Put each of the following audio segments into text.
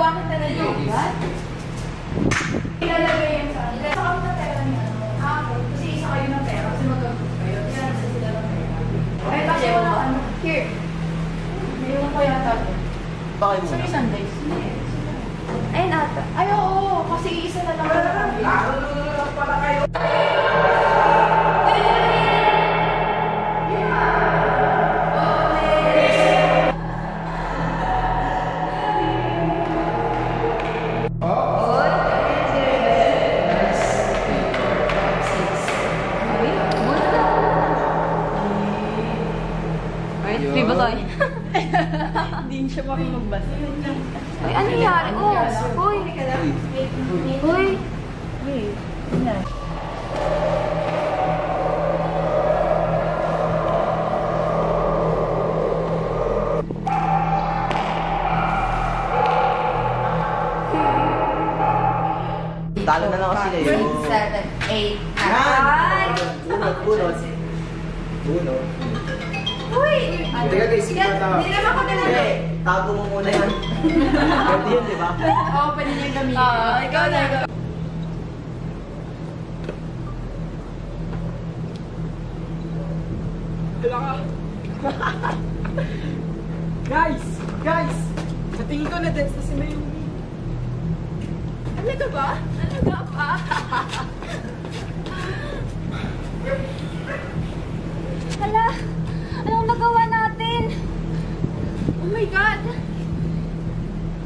bakit talaga ugat? Ilalagay yan sa kanila. Sa kami na pera niya, kasi isa kayo ng pera, kasi mag-group kayo. Kaya nasa sila ng pera. Ay, kasi wala here. Mayroon ko yata. Bakit muna? Sa may Sundays. Ayun ata. Ay, oo. Kasi isa na lang. Pala kayo. Hindi siya makimagbasa. Uy, ano nangyari? Oh, uy. Uy. Uy. Talo na lang kasi kayo. 7, 8, 9. Uno. Uy! Teka guys, Hindi naman kami naman. tago mo muna yan. Pwede yun, di ba? Oo, pwede niya gamitin. Oo, ikaw na. Guys! Sa tingin ko na-dance na si Mayumi. Talaga ba? Talaga ba? Hala! Anong nagawa natin? Oh my God!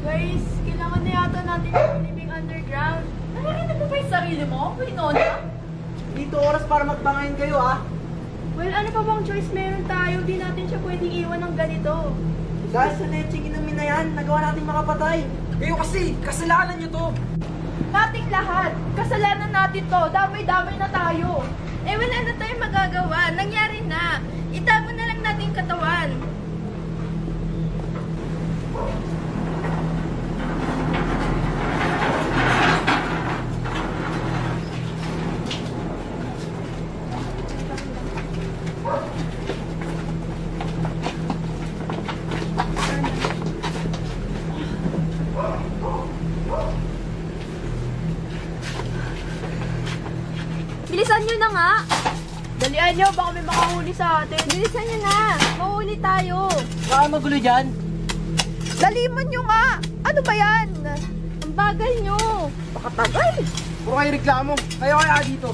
Guys, kailangan na yata natin yung living underground. Narinig mo ba yung sarili mo? May nona? Dito oras para magbangayin kayo, ah. Well, ano pa bang choice meron tayo? Di natin siya pwedeng iwan ng ganito. Guys, sa leching inumin na yan, nagawa natin makapatay. Kayo kasi, kasalanan nyo to. Nating lahat! Kasalanan natin to! Damay-damay na tayo! Eh wala na tayong magagawa. Nangyari na. Itago na lang natin yung katawan. Bilisan nyo na nga! Dalian nyo, baka may makahuli sa atin. Bilisan nyo na! Mahuli tayo! Baka magulo dyan. Daliman nyo nga! Ano ba yan? Ang bagal nyo! Pakatagal. Puro kayo reklamo. Kayo kaya dito.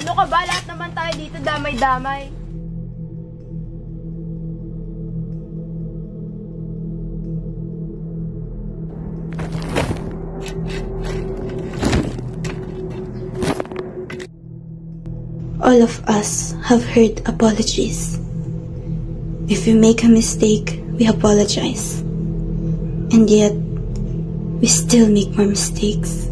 Ano ka ba? Lahat naman tayo dito damay-damay. All of us have heard apologies. If we make a mistake, we apologize. And yet, we still make more mistakes.